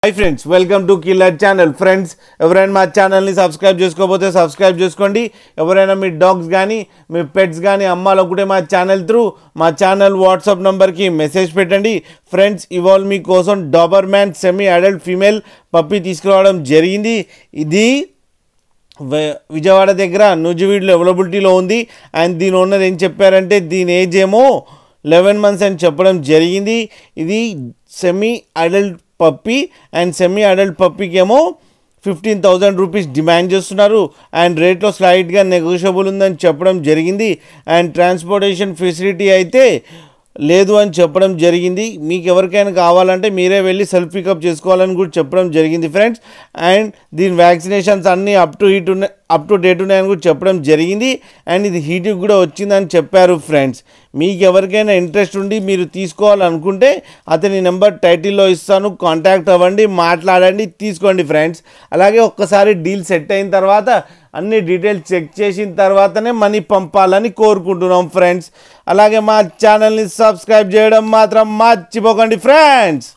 Hi friends, welcome to Killer Channel. Friends, ఎవరైనా మా ఛానల్ని సబ్స్క్రైబ్ చేసుకోకపోతే సబ్స్క్రైబ్ చేసుకోండి. ఎవరైనా మీ డాగ్స్ కానీ మీ పెట్స్ కానీ అమ్మాలనుకుంటే మా ఛానల్ త్రూ మా ఛానల్ వాట్సాప్ నంబర్కి మెసేజ్ పెట్టండి. ఫ్రెండ్స్, ఇవాళ మీకోసం Doberman semi adult female puppy తీసుకురావడం జరిగింది. ఇది విజయవాడ దగ్గర నూజివీడ్లో అవైలబిలిటీలో ఉంది. అండ్ దీని ఓనర్ ఏం చెప్పారంటే దీని ఏజ్ ఏమో 11 months అని చెప్పడం జరిగింది. ఇది semi adult puppy and semi adult పప్పీకి ఏమో 15,000 రూపీస్ డిమాండ్ చేస్తున్నారు. అండ్ రేట్లో స్లైట్గా నెగోషియబుల్ ఉందని చెప్పడం జరిగింది. అండ్ ట్రాన్స్పోర్టేషన్ ఫెసిలిటీ అయితే లేదు అని చెప్పడం జరిగింది. మీకు ఎవరికైనా కావాలంటే మీరే వెళ్ళి సెల్ఫ్ పికప్ చేసుకోవాలని కూడా చెప్పడం జరిగింది ఫ్రెండ్స్. అండ్ దీని వ్యాక్సినేషన్స్ అన్నీ అప్ టు డేట్ ఉన్నాయని కూడా చెప్పడం జరిగింది. అండ్ ఇది హీట్కి కూడా వచ్చిందని చెప్పారు ఫ్రెండ్స్. మీకు ఎవరికైనా ఇంట్రెస్ట్ ఉండి మీరు తీసుకోవాలనుకుంటే అతని నెంబర్ టైటిల్లో ఇస్తాను, కాంటాక్ట్ అవ్వండి, మాట్లాడండి, తీసుకోండి ఫ్రెండ్స్. అలాగే ఒక్కసారి డీల్ సెట్ అయిన తర్వాత అన్ని డీటెయిల్స్ చెక్ చేసిన తర్వాతనే మనీ పంపాలని కోరుకుంటున్నాం ఫ్రెండ్స్. అలాగే మా ఛానల్ని సబ్స్క్రైబ్ చేయడం మాత్రం మర్చిపోకండి ఫ్రెండ్స్.